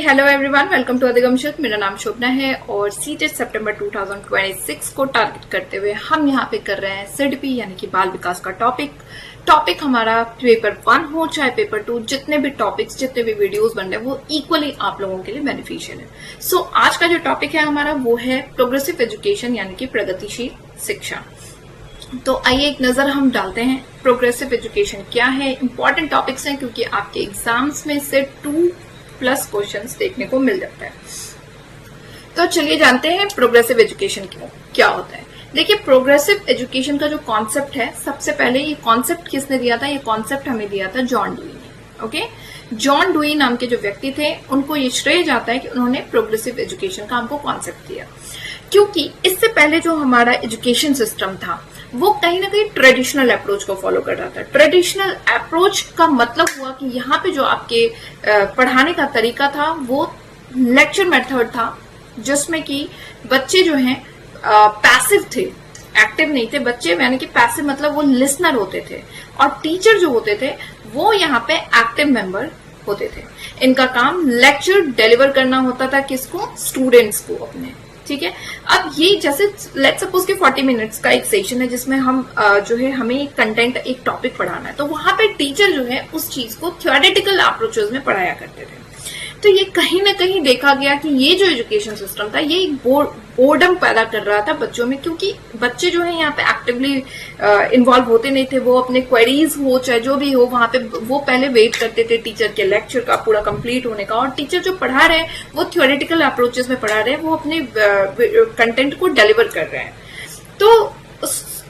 Hello everyone, welcome to अधिगम शुद्ध। मेरा नाम शोभना है और सीटेट सितंबर 2026 को टारगेट करते हुए हम यहाँ पे कर रहे हैं सिडपी यानी कि बाल विकास का टॉपिक हमारा पेपर 1 हो चाहे पेपर 2, जितने भी टॉपिक्स जितने भी वीडियोस बन रहे हैं वो इक्वली आप लोगों के लिए बेनिफिशियल है। सो आज का जो टॉपिक है हमारा वो है प्रोग्रेसिव एजुकेशन यानी कि प्रगतिशील शिक्षा। तो आइए एक नजर हम डालते हैं प्रोग्रेसिव एजुकेशन क्या है। इंपॉर्टेंट टॉपिक्स हैं क्योंकि आपके एग्जाम्स में से 2+ क्वेश्चंस देखने को मिल जाता है। तो चलिए जानते हैं प्रोग्रेसिव एजुकेशन क्या होता है। देखिए, प्रोग्रेसिव एजुकेशन का जो कॉन्सेप्ट है, सबसे पहले ये कॉन्सेप्ट किसने दिया था? ये कॉन्सेप्ट हमें दिया था जॉन डुई ने। ओके, जॉन डुई नाम के जो व्यक्ति थे उनको ये श्रेय जाता है कि उन्होंने प्रोग्रेसिव एजुकेशन का हमको कॉन्सेप्ट दिया, क्योंकि इससे पहले जो हमारा एजुकेशन सिस्टम था वो कहीं ना कहीं ट्रेडिशनल अप्रोच को फॉलो कर रहा था। ट्रेडिशनल अप्रोच का मतलब हुआ कि यहाँ पे जो आपके पढ़ाने का तरीका था वो लेक्चर मेथड था, जिसमें कि बच्चे जो हैं पैसिव थे, एक्टिव नहीं थे। बच्चे यानी कि पैसिव मतलब वो लिसनर होते थे और टीचर जो होते थे वो यहाँ पे एक्टिव मेंबर होते थे। इनका काम लेक्चर डिलीवर करना होता था, किसको? स्टूडेंट्स को अपने। ठीक है, अब ये जैसे लेट्स सपोज कि 40 मिनट्स का एक सेशन है जिसमें हम जो है हमें एक कंटेंट एक टॉपिक पढ़ाना है, तो वहां पे टीचर जो है उस चीज को थ्योरेटिकल अप्रोचेस में पढ़ाया करते थे। तो ये कहीं ना कहीं देखा गया कि ये जो एजुकेशन सिस्टम था ये एक बोर्डम पैदा कर रहा था बच्चों में, क्योंकि बच्चे जो है यहाँ पे एक्टिवली इन्वॉल्व होते नहीं थे। वो अपने क्वेरीज हो चाहे जो भी हो वहां पे वो पहले वेट करते थे टीचर के लेक्चर का पूरा कंप्लीट होने का, और टीचर जो पढ़ा रहे हैं वो थ्योरेटिकल अप्रोचेस में पढ़ा रहे हैं, वो अपने कंटेंट को डिलीवर कर रहे हैं। तो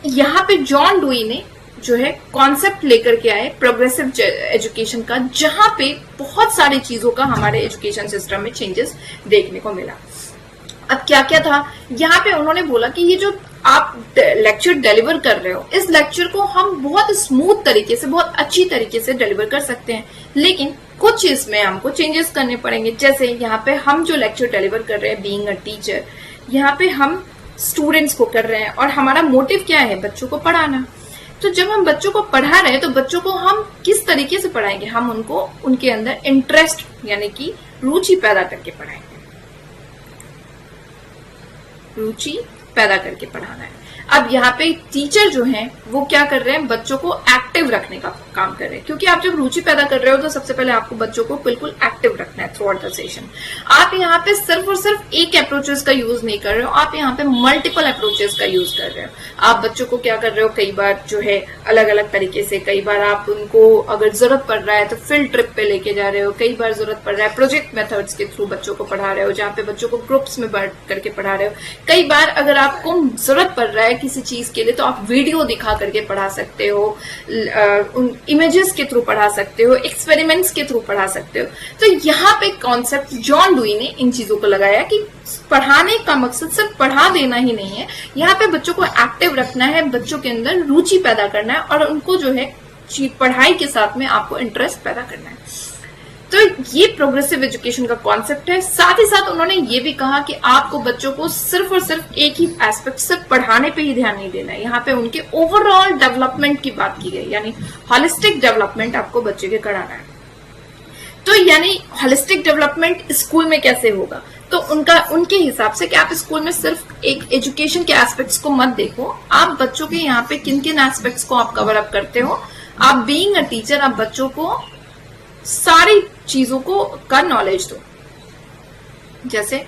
यहाँ पे जॉन डुई ने जो है कॉन्सेप्ट लेकर के आए प्रोग्रेसिव एजुकेशन का, जहां पे बहुत सारी चीजों का हमारे एजुकेशन सिस्टम में चेंजेस देखने को मिला। अब क्या क्या था यहाँ पे? उन्होंने बोला कि ये जो आप लेक्चर डिलीवर कर रहे हो, इस लेक्चर को हम बहुत स्मूथ तरीके से, बहुत अच्छी तरीके से डिलीवर कर सकते हैं, लेकिन कुछ इसमें हमको चेंजेस करने पड़ेंगे। जैसे यहाँ पे हम जो लेक्चर डिलीवर कर रहे हैं बीइंग अ टीचर, यहाँ पे हम स्टूडेंट्स को कर रहे हैं और हमारा मोटिव क्या है? बच्चों को पढ़ाना। तो जब हम बच्चों को पढ़ा रहे हैं तो बच्चों को हम किस तरीके से पढ़ाएंगे? हम उनको उनके अंदर इंटरेस्ट यानी कि रुचि पैदा करके पढ़ाएंगे, रुचि पैदा करके पढ़ाना है। अब यहाँ पे टीचर जो हैं वो क्या कर रहे हैं? बच्चों को एक्टिव रखने का काम कर रहे हैं, क्योंकि आप जब रुचि पैदा कर रहे हो तो सबसे पहले आपको बच्चों को बिल्कुल एक्टिव रखना है थ्रू आउट द सेशन। आप यहाँ पे सिर्फ और सिर्फ एक अप्रोचेस का यूज नहीं कर रहे हो, आप यहाँ पे मल्टीपल अप्रोचेस का यूज कर रहे हो। आप बच्चों को क्या कर रहे हो? कई बार जो है अलग अलग तरीके से, कई बार आप उनको अगर जरूरत पड़ रहा है तो फील्ड ट्रिप पे लेके जा रहे हो, कई बार जरूरत पड़ रहा है प्रोजेक्ट मेथड्स के थ्रू बच्चों को पढ़ा रहे हो, जहाँ पे बच्चों को ग्रुप्स में बांट करके पढ़ा रहे हो। कई बार अगर आपको जरूरत पड़ रहा है किसी चीज के लिए तो आप वीडियो दिखा करके पढ़ा सकते हो, इमेजेस के थ्रू पढ़ा सकते हो, एक्सपेरिमेंट्स के थ्रू पढ़ा सकते हो। तो यहाँ पे कॉन्सेप्ट जॉन डुई ने इन चीजों को लगाया कि पढ़ाने का मकसद सिर्फ पढ़ा देना ही नहीं है, यहाँ पे बच्चों को एक्टिव रखना है, बच्चों के अंदर रुचि पैदा करना है और उनको जो है पढ़ाई के साथ में आपको इंटरेस्ट पैदा करना है। तो ये प्रोग्रेसिव एजुकेशन का कॉन्सेप्ट है। साथ ही साथ उन्होंने ये भी कहा कि आपको बच्चों को सिर्फ और सिर्फ एक ही एस्पेक्ट, सिर्फ पढ़ाने पे ही ध्यान नहीं देना है। यहाँ पे उनके ओवरऑल डेवलपमेंट की बात की गई, यानी होलिस्टिक डेवलपमेंट आपको बच्चे के कराना है। तो यानी होलिस्टिक डेवलपमेंट स्कूल में कैसे होगा? तो उनके हिसाब से कि आप स्कूल में सिर्फ एक एजुकेशन के एस्पेक्ट्स को मत देखो, आप बच्चों के यहाँ पे किन किन एस्पेक्ट्स को आप कवर अप करते हो। आप बीइंग अ टीचर आप बच्चों को सारी चीजों को का नॉलेज दो। जैसे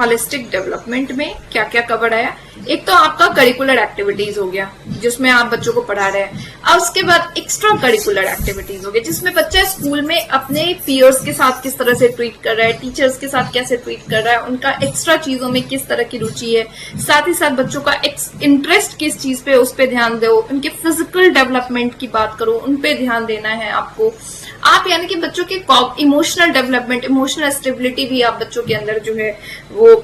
होलिस्टिक डेवलपमेंट में क्या क्या कवर आया? एक तो आपका करिकुलर एक्टिविटीज हो गया जिसमें आप बच्चों को पढ़ा रहे हैं, और उसके बाद एक्स्ट्रा करिकुलर एक्टिविटीज हो गया जिसमें बच्चा स्कूल में अपने पीयर्स के साथ किस तरह से ट्रीट कर रहा है, टीचर्स के साथ कैसे ट्रीट कर रहा है, उनका एक्स्ट्रा चीजों में किस तरह की रुचि है। साथ ही साथ बच्चों का इंटरेस्ट किस चीज पे, उस पर ध्यान दो। उनके फिजिकल डेवलपमेंट की बात करो, उन पे ध्यान देना है आपको। आप यानी कि बच्चों के इमोशनल डेवलपमेंट, इमोशनल स्टेबिलिटी भी आप बच्चों के अंदर जो है वो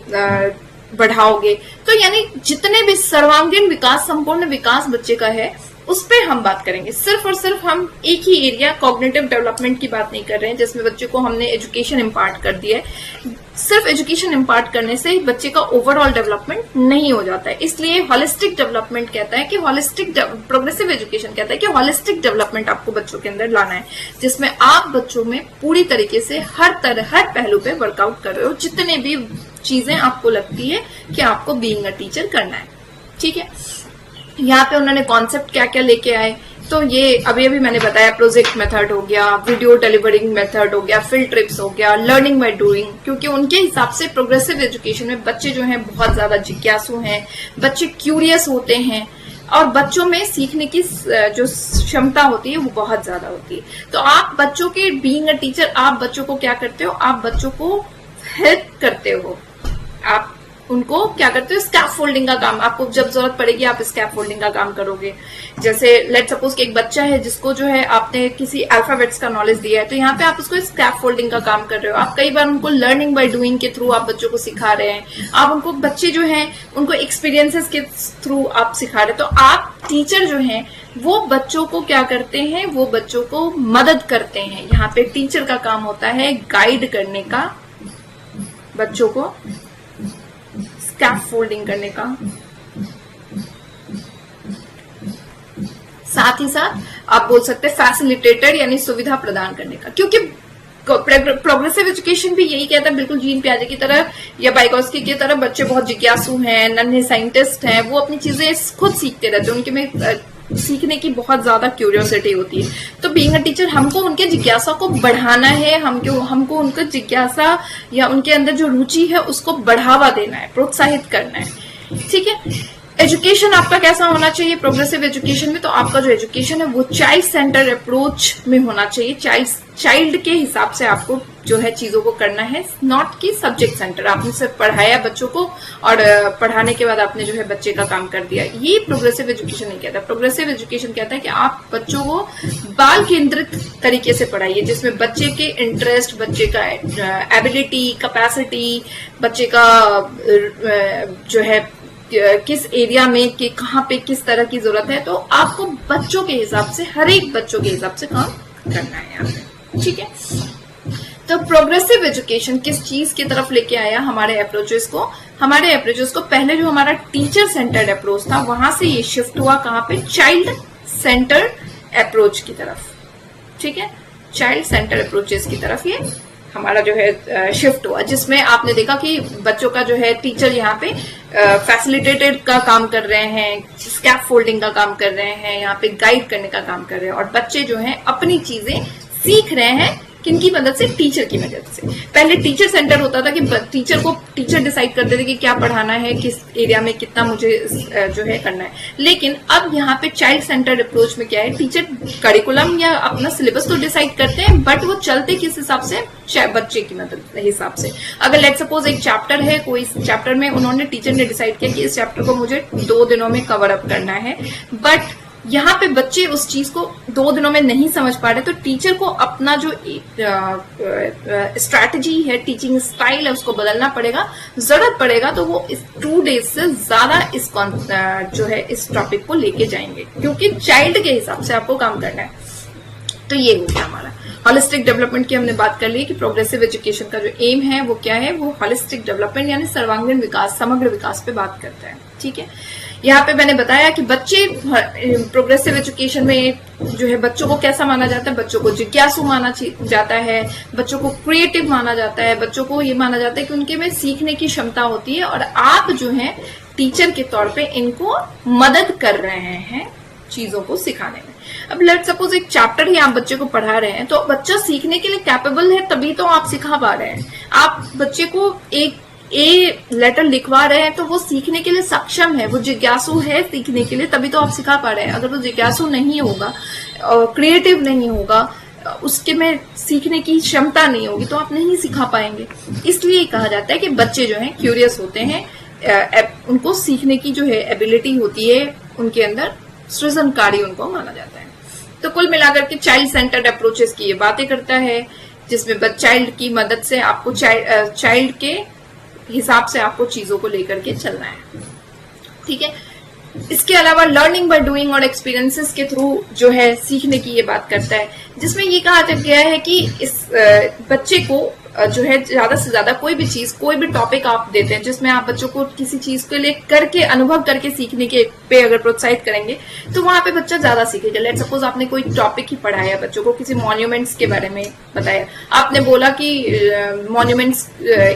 बढ़ाओगे। तो यानी जितने भी सर्वांगीण विकास, संपूर्ण विकास बच्चे का है उस पर हम बात करेंगे। सिर्फ और सिर्फ हम एक ही एरिया कॉग्निटिव डेवलपमेंट की बात नहीं कर रहे हैं, जिसमें बच्चे को हमने एजुकेशन इम्पार्ट कर दिया है। सिर्फ एजुकेशन इम्पार्ट करने से बच्चे का ओवरऑल डेवलपमेंट नहीं हो जाता है। इसलिए हॉलिस्टिक डेवलपमेंट कहता है कि प्रोग्रेसिव एजुकेशन कहता है कि हॉलिस्टिक डेवलपमेंट आपको बच्चों के अंदर लाना है, जिसमें आप बच्चों में पूरी तरीके से हर पहलू पे वर्कआउट कर रहे हो, जितने भी चीजें आपको लगती है कि आपको बीइंग अ टीचर करना है। ठीक है, यहाँ पे उन्होंने कॉन्सेप्ट क्या क्या लेके आए, तो ये अभी मैंने बताया, प्रोजेक्ट मेथड हो गया, वीडियो डिलीवरिंग मेथड हो गया, फील्ड ट्रिप्स हो गया, लर्निंग बाय डूइंग, क्योंकि उनके हिसाब से प्रोग्रेसिव एजुकेशन में बच्चे जो हैं बहुत ज्यादा जिज्ञासु हैं, बच्चे क्यूरियस होते हैं और बच्चों में सीखने की जो क्षमता होती है वो बहुत ज्यादा होती है। तो आप बच्चों के बीइंग अ टीचर, आप बच्चों को क्या करते हो, आप बच्चों को हेल्प करते हो, आप उनको क्या करते हो, स्कैफोल्डिंग का काम, आपको जब जरूरत पड़ेगी आप स्कैफोल्डिंग का काम करोगे। जैसे लेट सपोज कि एक बच्चा है जिसको जो है आपने किसी अल्फाबेट्स का नॉलेज दिया है, तो यहाँ पे आप उसको स्कैफोल्डिंग का काम कर रहे हो। आप कई बार उनको लर्निंग बाय डूइंग के थ्रू आप बच्चों को सिखा रहे हैं, आप उनको, बच्चे जो है उनको एक्सपीरियंसेस के थ्रू आप सिखा रहे हो। तो आप टीचर जो है वो बच्चों को क्या करते हैं, वो बच्चों को मदद करते हैं। यहाँ पे टीचर का काम होता है गाइड करने का, बच्चों को स्कैफोल्डिंग करने का, साथ ही साथ आप बोल सकते हैं फैसिलिटेटर यानी सुविधा प्रदान करने का। क्योंकि प्रोग्रेसिव एजुकेशन भी यही कहता है, बिल्कुल जीन पियाजे की तरह या बाइगोस्की की तरह बच्चे बहुत जिज्ञासु हैं, नन्हे साइंटिस्ट हैं, वो अपनी चीजें खुद सीखते रहते हैं, उनके में सीखने की बहुत ज्यादा क्यूरियोसिटी होती है। तो बीइंग अ टीचर हमको उनके जिज्ञासा को बढ़ाना है, हमको उनका जिज्ञासा या उनके अंदर जो रुचि है उसको बढ़ावा देना है, प्रोत्साहित करना है। ठीक है, एजुकेशन आपका कैसा होना चाहिए प्रोग्रेसिव एजुकेशन में, तो आपका जो एजुकेशन है वो चाइल्ड सेंटर अप्रोच में होना चाहिए। चाइल्ड के हिसाब से आपको जो है चीजों को करना है, नॉट कि सब्जेक्ट सेंटर। आपने सिर्फ पढ़ाया बच्चों को और पढ़ाने के बाद आपने जो है बच्चे का काम कर दिया, ये प्रोग्रेसिव एजुकेशन नहीं कहता। प्रोग्रेसिव एजुकेशन कहता है कि आप बच्चों को बाल केंद्रित तरीके से पढ़ाइए, जिसमें बच्चे के इंटरेस्ट, बच्चे का एबिलिटी, कैपेसिटी, बच्चे का जो है किस एरिया में कि कहाँ पे किस तरह की जरूरत है, तो आपको बच्चों के हिसाब से, हर एक बच्चों के हिसाब से काम करना है यहाँ पे। ठीक है, तो प्रोग्रेसिव एजुकेशन किस चीज की तरफ लेके आया हमारे अप्रोचेस को, पहले जो हमारा टीचर सेंटर्ड अप्रोच था वहां से ये शिफ्ट हुआ कहाँ पे, चाइल्ड सेंटर्ड अप्रोच की तरफ। ठीक है, चाइल्ड सेंटर्ड अप्रोचेस की तरफ ये हमारा जो है शिफ्ट हुआ, जिसमें आपने देखा कि बच्चों का जो है टीचर यहाँ पे फैसिलिटेटेड का काम कर रहे हैं, स्कैफोल्डिंग का काम कर रहे हैं, यहाँ पे गाइड करने का काम कर रहे हैं, और बच्चे जो हैं अपनी चीजें सीख रहे हैं किनकी मदद से, टीचर की मदद से। पहले टीचर सेंटर होता था कि टीचर डिसाइड करते थे कि क्या पढ़ाना है, किस एरिया में कितना मुझे जो है करना है। लेकिन अब यहाँ पे चाइल्ड सेंटर्ड अप्रोच में क्या है, टीचर करिकुलम या अपना सिलेबस तो डिसाइड करते हैं, बट वो चलते किस हिसाब से, बच्चे की मदद हिसाब से। अगर लेट सपोज एक चैप्टर है, कोई चैप्टर में उन्होंने, टीचर ने डिसाइड किया कि इस चैप्टर को मुझे 2 दिनों में कवर अप करना है, बट यहाँ पे बच्चे उस चीज को 2 दिनों में नहीं समझ पा रहे, तो टीचर को अपना जो स्ट्रैटेजी है, टीचिंग स्टाइल है, उसको बदलना पड़ेगा। जरूरत पड़ेगा तो वो इस 2 डेज से ज्यादा इस जो है इस टॉपिक को लेके जाएंगे, क्योंकि चाइल्ड के हिसाब से आपको काम करना है। तो ये हो गया हमारा हॉलिस्टिक डेवलपमेंट की। हमने बात कर ली कि प्रोग्रेसिव एजुकेशन का जो एम है वो क्या है, वो हॉलिस्टिक डेवलपमेंट यानी सर्वांगीण विकास, समग्र विकास पे बात करता है। ठीक है, यहाँ पे मैंने बताया कि बच्चे प्रोग्रेसिव एजुकेशन में जो है बच्चों को कैसा माना जाता है, बच्चों को जिज्ञासु माना जाता है, बच्चों को क्रिएटिव माना जाता है, बच्चों को ये माना जाता है कि उनके में सीखने की क्षमता होती है, और आप जो है टीचर के तौर पे इनको मदद कर रहे हैं चीजों को सिखाने में। अब लेट सपोज एक चैप्टर ही आप बच्चे को पढ़ा रहे हैं, तो बच्चा सीखने के लिए कैपेबल है तभी तो आप सिखा पा रहे हैं। आप बच्चे को एक ए लेटर लिखवा रहे हैं तो वो सीखने के लिए सक्षम है, वो जिज्ञासु है सीखने के लिए, तभी तो आप सिखा पा रहे हैं। अगर वो जिज्ञासु नहीं होगा, क्रिएटिव नहीं होगा, उसके में सीखने की क्षमता नहीं होगी, तो आप नहीं सिखा पाएंगे। इसलिए कहा जाता है कि बच्चे जो हैं क्यूरियस होते हैं, उनको सीखने की जो है एबिलिटी होती है उनके अंदर, सृजनकारी उनको माना जाता है। तो कुल मिलाकर के चाइल्ड सेंटर्ड अप्रोचेस की ये बातें करता है, जिसमें चाइल्ड की मदद से आपको चाइल्ड के हिसाब से आपको चीजों को लेकर के चलना है। ठीक है, इसके अलावा लर्निंग बाय डूइंग और एक्सपीरियंसेस के थ्रू जो है सीखने की ये बात करता है, जिसमें ये कहा गया है कि इस बच्चे को जो है ज्यादा से ज्यादा कोई भी चीज, कोई भी टॉपिक आप देते हैं जिसमें आप बच्चों को किसी चीज के लिए करके, अनुभव करके सीखने के पे अगर प्रोत्साहित करेंगे तो वहां पे बच्चा ज्यादा सीखेगा। लेट सपोज आपने कोई टॉपिक ही पढ़ाया बच्चों को, किसी मॉन्यूमेंट्स के बारे में बताया, आपने बोला कि मॉन्यूमेंट्स,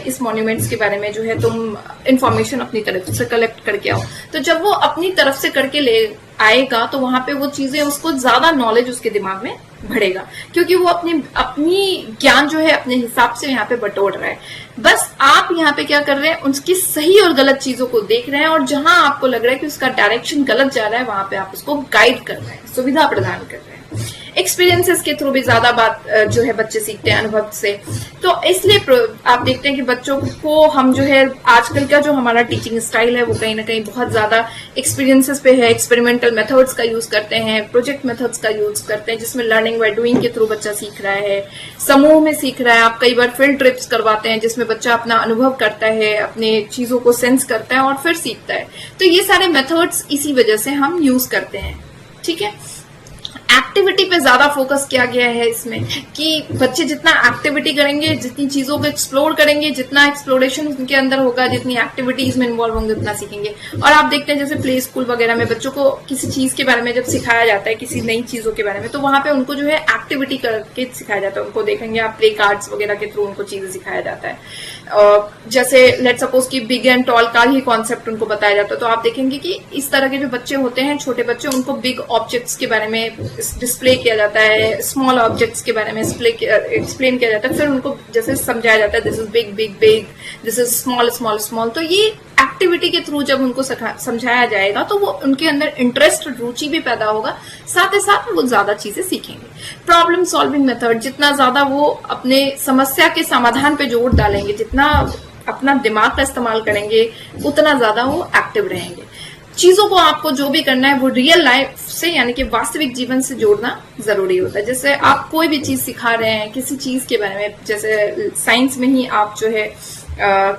इस मॉन्यूमेंट्स के बारे में जो है तुम इंफॉर्मेशन अपनी तरफ से कलेक्ट करके आओ, तो जब वो अपनी तरफ से करके ले आएगा तो वहां पे वो चीजें, उसको ज्यादा नॉलेज उसके दिमाग में बढ़ेगा, क्योंकि वो अपनी ज्ञान जो है अपने हिसाब से यहाँ पे बटोर रहा है। बस आप यहाँ पे क्या कर रहे हैं, उसकी सही और गलत चीजों को देख रहे हैं, और जहां आपको लग रहा है कि उसका डायरेक्शन गलत जा रहा है वहां पे आप उसको गाइड कर रहे हैं, सुविधा प्रदान कर रहे हैं। एक्सपीरियंसेस के थ्रू भी ज्यादा बात जो है बच्चे सीखते हैं अनुभव से। तो इसलिए आप देखते हैं कि बच्चों को हम जो है, आजकल का जो हमारा टीचिंग स्टाइल है वो कहीं ना कहीं बहुत ज्यादा एक्सपीरियंसेस पे है। एक्सपेरिमेंटल मेथड्स का यूज करते हैं, प्रोजेक्ट मेथड्स का यूज करते हैं, जिसमें लर्निंग बाय डूइंग के थ्रू बच्चा सीख रहा है, समूह में सीख रहा है। आप कई बार फील्ड ट्रिप्स करवाते हैं जिसमें बच्चा अपना अनुभव करता है, अपने चीजों को सेंस करता है और फिर सीखता है। तो ये सारे मेथड्स इसी वजह से हम यूज करते हैं। ठीक है, एक्टिविटी पे ज्यादा फोकस किया गया है इसमें, कि बच्चे जितना एक्टिविटी करेंगे, जितनी चीजों को एक्सप्लोर करेंगे, जितना एक्सप्लोरेशन उनके अंदर होगा, जितनी एक्टिविटीज में इन्वॉल्व होंगे, उतना सीखेंगे। और आप देखते हैं जैसे प्ले स्कूल वगैरह में बच्चों को किसी चीज के बारे में जब सिखाया जाता है, किसी नई चीजों के बारे में, तो वहां पे उनको जो है एक्टिविटी करके सिखाया जाता है। उनको देखेंगे आप, प्ले कार्ड्स वगैरह के थ्रू उनको चीजें सिखाया जाता है। जैसे लेट सपोज कि बिग एंड टॉल का ही कॉन्सेप्ट उनको बताया जाता है, तो आप देखेंगे कि इस तरह के जो बच्चे होते हैं, छोटे बच्चे, उनको बिग ऑब्जेक्ट्स के बारे में डिस्प्ले किया जाता है, स्मॉल ऑब्जेक्ट्स के बारे में एक्सप्लेन किया जाता है, फिर उनको जैसे समझाया जाता है this is big big big, this is small small small. तो ये एक्टिविटी के थ्रू जब उनको समझाया जाएगा तो वो उनके अंदर इंटरेस्ट, रुचि भी पैदा होगा, साथ ही साथ वो ज्यादा चीजें सीखेंगे। प्रॉब्लम सॉल्विंग मेथड, जितना ज्यादा वो अपने समस्या के समाधान पे जोर डालेंगे, जितना अपना दिमाग का इस्तेमाल करेंगे, उतना ज्यादा वो एक्टिव रहेंगे। चीजों को आपको जो भी करना है वो रियल लाइफ से, यानी कि वास्तविक जीवन से जोड़ना जरूरी होता है। जैसे आप कोई भी चीज सिखा रहे हैं, किसी चीज के बारे में, जैसे साइंस में ही आप जो है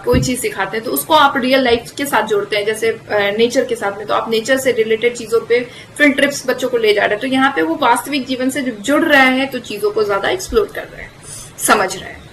कोई चीज सिखाते हैं तो उसको आप रियल लाइफ के साथ जोड़ते हैं, जैसे नेचर के साथ में, तो आप नेचर से रिलेटेड चीजों पे फील्ड ट्रिप्स बच्चों को ले जा रहे हैं, तो यहाँ पे वो वास्तविक जीवन से जुड़ रहा है, तो चीजों को ज्यादा एक्सप्लोर कर रहे हैं, समझ रहे हैं।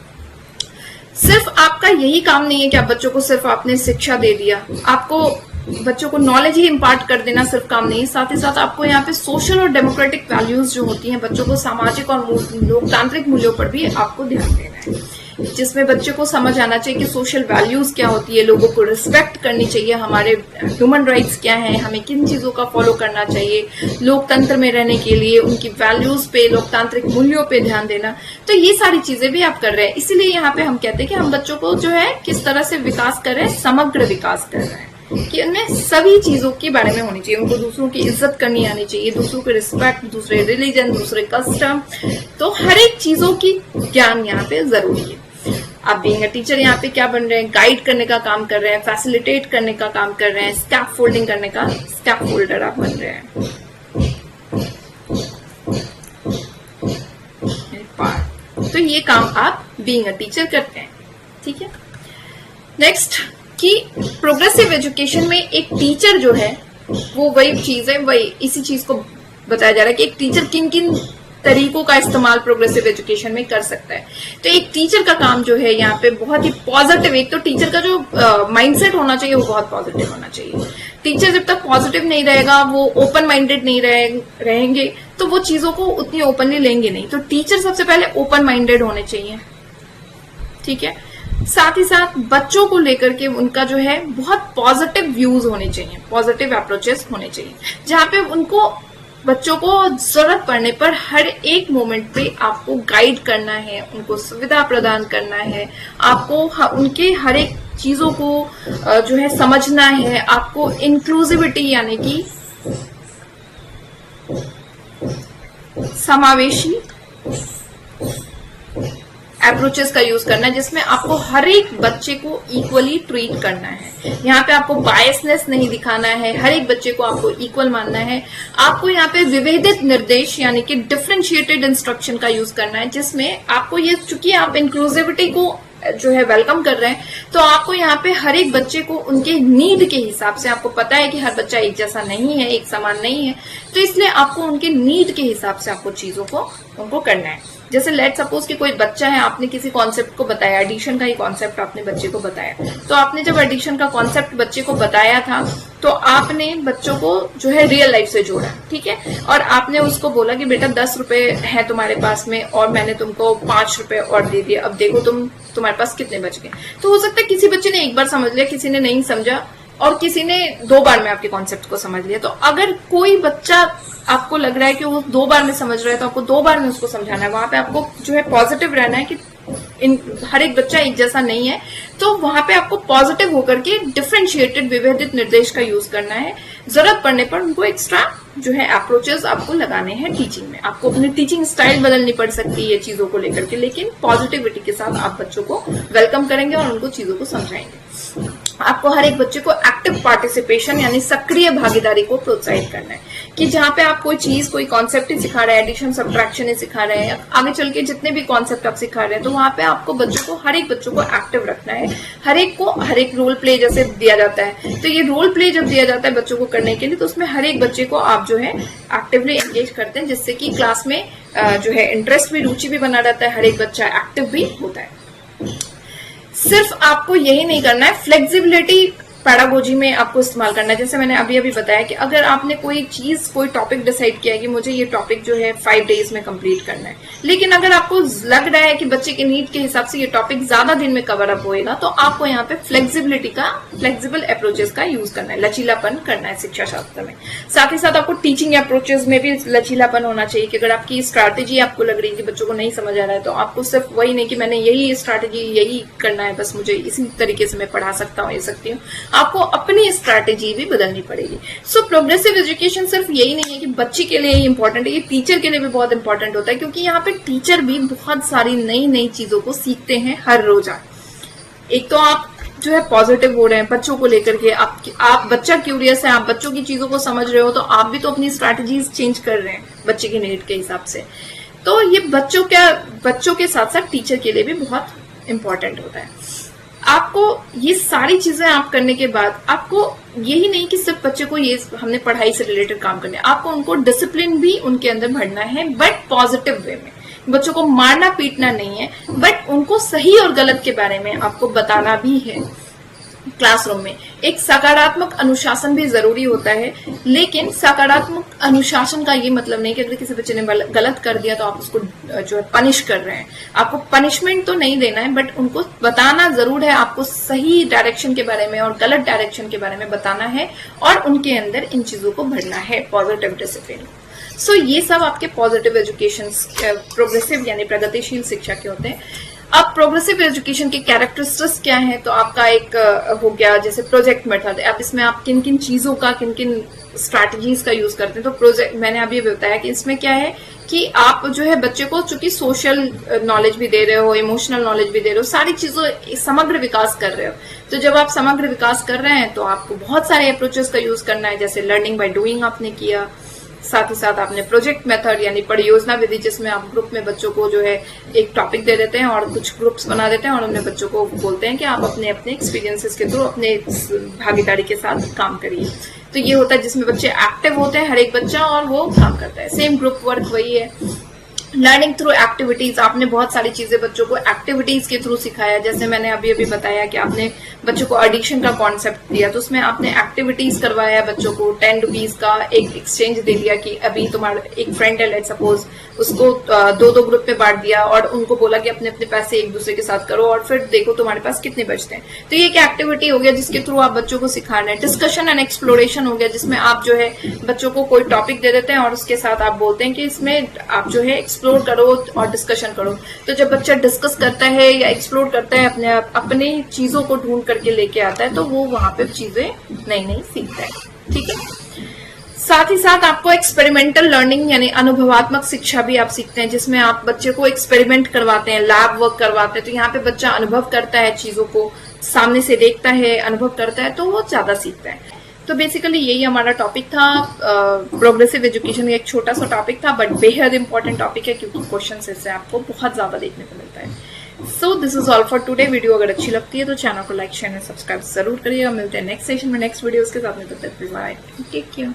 सिर्फ आपका यही काम नहीं है कि आप बच्चों को सिर्फ आपने शिक्षा दे दिया, आपको बच्चों को नॉलेज ही इम्पार्ट कर देना सिर्फ काम नहीं, साथ ही साथ आपको यहाँ पे सोशल और डेमोक्रेटिक वैल्यूज जो होती हैं, बच्चों को सामाजिक और लोकतांत्रिक मूल्यों पर भी आपको ध्यान देना है, जिसमें बच्चे को समझ आना चाहिए कि सोशल वैल्यूज क्या होती है, लोगों को रिस्पेक्ट करनी चाहिए, हमारे ह्यूमन राइट्स क्या हैं, हमें किन चीजों का फॉलो करना चाहिए लोकतंत्र में रहने के लिए, उनकी वैल्यूज पे, लोकतांत्रिक मूल्यों पे ध्यान देना। तो ये सारी चीजें भी आप कर रहे हैं। इसीलिए यहाँ पे हम कहते हैं कि हम बच्चों को जो है किस तरह से विकास कर रहे हैं, समग्र विकास कर रहे हैं, कि उनमें सभी चीजों के बारे में होनी चाहिए। उनको दूसरों की इज्जत करनी आनी चाहिए, दूसरों के रिस्पेक्ट, दूसरे रिलीजन, दूसरे कस्टम, तो हर एक चीजों की ज्ञान यहाँ पे जरूरी है। आप बीइंग अ टीचर यहाँ पे क्या बन रहे हैं, गाइड करने का काम कर रहे हैं, फैसिलिटेट करने का काम कर रहे हैं, स्कैप फोल्डिंग करने का स्कैप फोल्डर आप बन रहे हैं। तो ये काम आप बीइंग अ टीचर करते हैं। ठीक है, नेक्स्ट कि प्रोग्रेसिव एजुकेशन में एक टीचर जो है वो वही चीज है, वही इसी चीज को बताया जा रहा है कि एक टीचर किन किन तरीकों का इस्तेमाल प्रोग्रेसिव एजुकेशन में कर सकता है। तो एक टीचर का काम जो है यहाँ पे बहुत ही पॉजिटिव, एक तो टीचर का जो माइंडसेट होना चाहिए वो बहुत पॉजिटिव होना चाहिए। टीचर जब तक पॉजिटिव नहीं रहेगा, वो ओपन माइंडेड नहीं रहेंगे, तो वो चीजों को उतनी ओपनली लेंगे नहीं। तो टीचर सबसे पहले ओपन माइंडेड होने चाहिए। ठीक है, साथ ही साथ बच्चों को लेकर के उनका जो है बहुत पॉजिटिव व्यूज होने चाहिए, पॉजिटिव अप्रोचेस होने चाहिए, जहां पे उनको, बच्चों को जरूरत पड़ने पर हर एक मोमेंट पे आपको गाइड करना है, उनको सुविधा प्रदान करना है, आपको उनके हर एक चीजों को जो है समझना है, आपको इंक्लूसिविटी यानी कि समावेशी अप्रोचेस का यूज करना है, जिसमें आपको हर एक बच्चे को इक्वली ट्रीट करना है। यहाँ पे आपको बायसनेस नहीं दिखाना है, हर एक बच्चे को आपको इक्वल मानना है। आपको यहाँ पे विभेदित निर्देश यानी कि डिफरेंशिएटेड इंस्ट्रक्शन का यूज करना है, जिसमें आपको ये, चूंकि आप इंक्लूसिविटी को जो है वेलकम कर रहे हैं, तो आपको यहाँ पे हर एक बच्चे को उनके नीड के हिसाब से, आपको पता है कि हर बच्चा एक जैसा नहीं है, एक समान नहीं है, तो इसलिए आपको उनके नीड के हिसाब से आपको चीजों को उनको करना है। जैसे लेट सपोज कि कोई बच्चा है, आपने किसी कॉन्सेप्ट को बताया, एडिशन का ही कॉन्सेप्ट आपने बच्चे को बताया, तो आपने जब एडिशन का कॉन्सेप्ट बच्चे को बताया था तो आपने बच्चों को जो है रियल लाइफ से जोड़ा, ठीक है, और आपने उसको बोला कि बेटा 10 रुपए है तुम्हारे पास में और मैंने तुमको 5 रुपए और दे दिए, अब देखो तुम्हारे पास कितने बच गए। तो हो सकता है किसी बच्चे ने एक बार समझ लिया, किसी ने नहीं समझा, और किसी ने 2 बार में आपके कॉन्सेप्ट को समझ लिया। तो अगर कोई बच्चा आपको लग रहा है कि वो 2 बार में समझ रहा है, तो आपको 2 बार में उसको समझाना है। वहां पे आपको जो है पॉजिटिव रहना है कि हर एक बच्चा एक जैसा नहीं है, तो वहां पे आपको पॉजिटिव होकर के डिफरेंशिएटेड विभेदित निर्देश का यूज करना है। जरूरत पड़ने पर उनको एक्स्ट्रा जो है अप्रोचेस आपको लगाने हैं टीचिंग में। आपको अपनी टीचिंग स्टाइल बदलनी पड़ सकती है चीजों को लेकर के, लेकिन पॉजिटिविटी के साथ आप बच्चों को वेलकम करेंगे और उनको चीजों को समझाएंगे। आपको हर एक बच्चे को एक्टिव पार्टिसिपेशन यानी सक्रिय भागीदारी को प्रोत्साहित करना है, कि जहां पे आप कोई चीज, कोई कॉन्सेप्ट ही सिखा रहे हैं, एडिशन सब्ट्रैक्शन ही सिखा रहे हैं, आगे चल के जितने भी कॉन्सेप्ट आप सिखा रहे हैं, तो वहां पे आपको बच्चों को, हर एक बच्चों को एक्टिव रखना है। हर एक को हर एक रोल प्ले जैसे दिया जाता है, तो ये रोल प्ले जब दिया जाता है बच्चों को करने के लिए, तो उसमें हर एक बच्चे को आप जो है एक्टिवली एंगेज करते हैं, जिससे कि क्लास में जो है इंटरेस्ट भी, रुचि भी बना रहता है, हर एक बच्चा एक्टिव भी होता है। सिर्फ आपको यही नहीं करना है, फ्लेक्सिबिलिटी पैडागोजी में आपको इस्तेमाल करना है। जैसे मैंने अभी बताया कि अगर आपने कोई चीज, कोई टॉपिक डिसाइड किया है कि मुझे ये टॉपिक जो है 5 डेज में कंप्लीट करना है, लेकिन अगर आपको लग रहा है कि बच्चे के नीड के हिसाब से ये टॉपिक ज्यादा दिन में कवर अप होएगा, तो आपको यहाँ पे फ्लेक्सिबल अप्रोचेस का यूज करना है, लचीलापन करना है शिक्षा शास्त्र में। साथ ही साथ आपको टीचिंग अप्रोचेस में भी लचीलापन होना चाहिए, कि अगर आपकी स्ट्रैटेजी आपको लग रही है कि बच्चों को नहीं समझ आ रहा है, तो आपको सिर्फ वही नहीं कि मैंने यही स्ट्रैटेजी, यही करना है, बस मुझे इसी तरीके से मैं पढ़ा सकता हूँ, सकती हूँ, आपको अपनी स्ट्रैटेजी भी बदलनी पड़ेगी। सो प्रोग्रेसिव एजुकेशन सिर्फ यही नहीं है कि बच्चे के लिए ही इंपॉर्टेंट है, ये टीचर के लिए भी बहुत इंपॉर्टेंट होता है, क्योंकि यहाँ पे टीचर भी बहुत सारी नई नई चीजों को सीखते हैं हर रोज। एक तो आप जो है पॉजिटिव हो रहे हैं बच्चों को लेकर के, आप बच्चा क्यूरियस है, आप बच्चों की चीजों को समझ रहे हो, तो आप भी तो अपनी स्ट्रैटेजीज चेंज कर रहे हैं बच्चे की नीड के हिसाब से। तो ये बच्चों के साथ साथ टीचर के लिए भी बहुत इंपॉर्टेंट होता है। आपको ये सारी चीजें आप करने के बाद, आपको यही नहीं कि सिर्फ बच्चे को ये हमने पढ़ाई से रिलेटेड काम करने, आपको उनको डिसिप्लिन भी उनके अंदर भरना है, बट पॉजिटिव वे में। बच्चों को मारना पीटना नहीं है, बट उनको सही और गलत के बारे में आपको बताना भी है। क्लासरूम में एक सकारात्मक अनुशासन भी जरूरी होता है, लेकिन सकारात्मक अनुशासन का ये मतलब नहीं कि अगर किसी बच्चे ने गलत कर दिया तो आप उसको जो है पनिश कर रहे हैं। आपको पनिशमेंट तो नहीं देना है, बट उनको बताना जरूर है, आपको सही डायरेक्शन के बारे में और गलत डायरेक्शन के बारे में बताना है, और उनके अंदर इन चीजों को भरना है, पॉजिटिव डिसिप्लिन। सो ये सब आपके पॉजिटिव एजुकेशन, प्रोग्रेसिव यानी प्रगतिशील शिक्षा के होते हैं। अब प्रोग्रेसिव एजुकेशन के कैरेक्टरिस्टिक्स क्या है, तो आपका एक हो गया जैसे प्रोजेक्ट मेथड। अब इसमें आप किन किन चीजों का, किन किन स्ट्रैटेजीज का यूज करते हैं। तो प्रोजेक्ट मैंने अभी बताया कि इसमें क्या है कि आप जो है बच्चे को चूंकि सोशल नॉलेज भी दे रहे हो, इमोशनल नॉलेज भी दे रहे हो, सारी चीजों समग्र विकास कर रहे हो। तो जब आप समग्र विकास कर रहे हैं तो आपको बहुत सारे अप्रोचेस का यूज करना है, जैसे लर्निंग बाय डूइंग आपने किया, साथ ही साथ आपने प्रोजेक्ट मेथड यानी परियोजना विधि, जिसमें आप ग्रुप में बच्चों को जो है एक टॉपिक दे देते हैं और कुछ ग्रुप्स बना देते हैं और उनमें बच्चों को बोलते हैं कि आप अपने अपने एक्सपीरियंसेस के थ्रू अपने भागीदारी के साथ काम करिए। तो ये होता है जिसमें बच्चे एक्टिव होते हैं, हर एक बच्चा, और वो काम करता है। सेम ग्रुप वर्क वही है। लर्निंग थ्रू एक्टिविटीज, आपने बहुत सारी चीजें बच्चों को एक्टिविटीज के थ्रू सिखाया। जैसे मैंने अभी बताया कि आपने बच्चों को एडिशन का कॉन्सेप्ट दिया, तो उसमें आपने एक्टिविटीज करवाया बच्चों को। 10 रुपीज का एक एक्सचेंज दे दिया कि अभी तुम्हारा एक फ्रेंड है, लेट सपोज, उसको 2-2 ग्रुप में बांट दिया और उनको बोला कि अपने अपने पैसे एक दूसरे के साथ करो और फिर देखो तुम्हारे पास कितने बचते हैं। तो ये एक एक्टिविटी हो गया जिसके थ्रू आप बच्चों को सिखा रहे हैं। डिस्कशन एंड एक्सप्लोरेशन हो गया, जिसमें आप जो है बच्चों को कोई टॉपिक दे देते हैं और उसके साथ आप बोलते हैं कि इसमें आप जो है एक्सप्लोर करो और डिस्कशन करो। तो जब बच्चा डिस्कस करता है या एक्सप्लोर करता है, अपने चीजों को ढूंढ करके लेके आता है, तो वो वहां पे चीजें नई नई सीखता है। ठीक है। साथ ही साथ आपको एक्सपेरिमेंटल लर्निंग यानी अनुभवात्मक शिक्षा भी आप सीखते हैं, जिसमें आप बच्चे को एक्सपेरिमेंट करवाते हैं, लैब वर्क करवाते हैं। तो यहाँ पे बच्चा अनुभव करता है, चीजों को सामने से देखता है, अनुभव करता है, तो वो ज्यादा सीखता है। तो बेसिकली यही हमारा टॉपिक था। प्रोग्रेसिव एजुकेशन एक छोटा सा टॉपिक था, बट बेहद इंपॉर्टेंट टॉपिक है, क्योंकि क्वेश्चन इससे आपको बहुत ज्यादा देखने को मिलता है। So this is all for today. Video अगर अच्छी लगती है तो चैनल को लाइक शेयर एंड सब्सक्राइब जरूर करिएगा। मिलते हैं नेक्स्ट सेशन में नेक्स्ट वीडियोस के साथ में। तब तक बाय, टेक केयर।